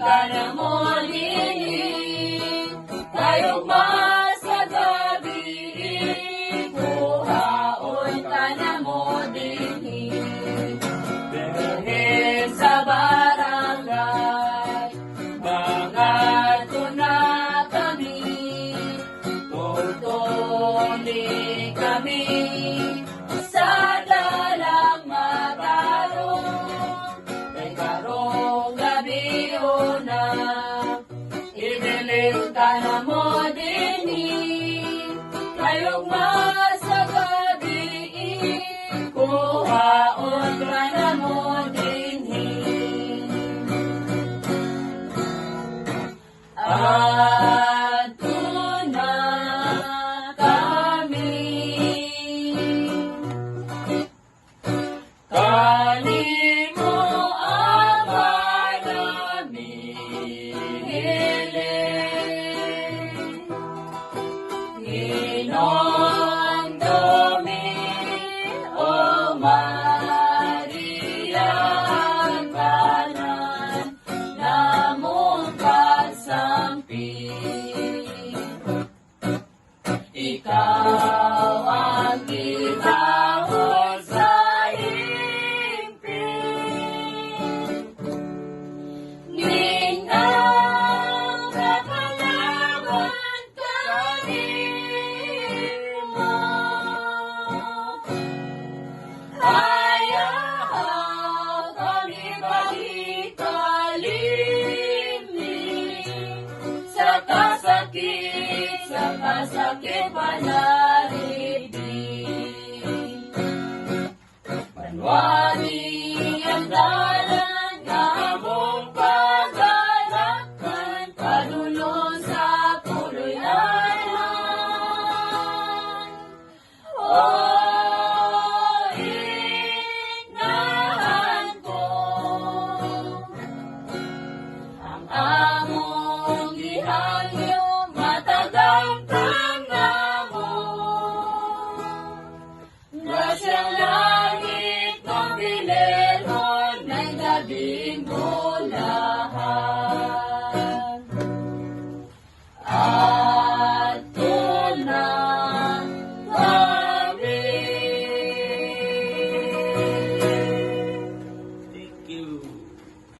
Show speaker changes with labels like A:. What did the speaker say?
A: ka na mo dini, kayugma sa gabi, kuhaon ka na mo dini. Dahil sa barangay, bangato na kami, tutuli kami sa dalang matarong. Kay karong gabi una, ibiling ka na mo dini, kayugma sa gabi, kuhaon ka na mo dinhi. Adto na kami, kanimo amay namin hiling. Ginong Dumi o Maria, ang kanan namong kasamping. Ikaw ang gitawag sa himping. Ninang kapalawan kanimo, ayaw kami magikalimling sa kasakit panaribig. Manwari ang dalan na among pagalakan, padulong sa puloy-anan. O inahan ko ang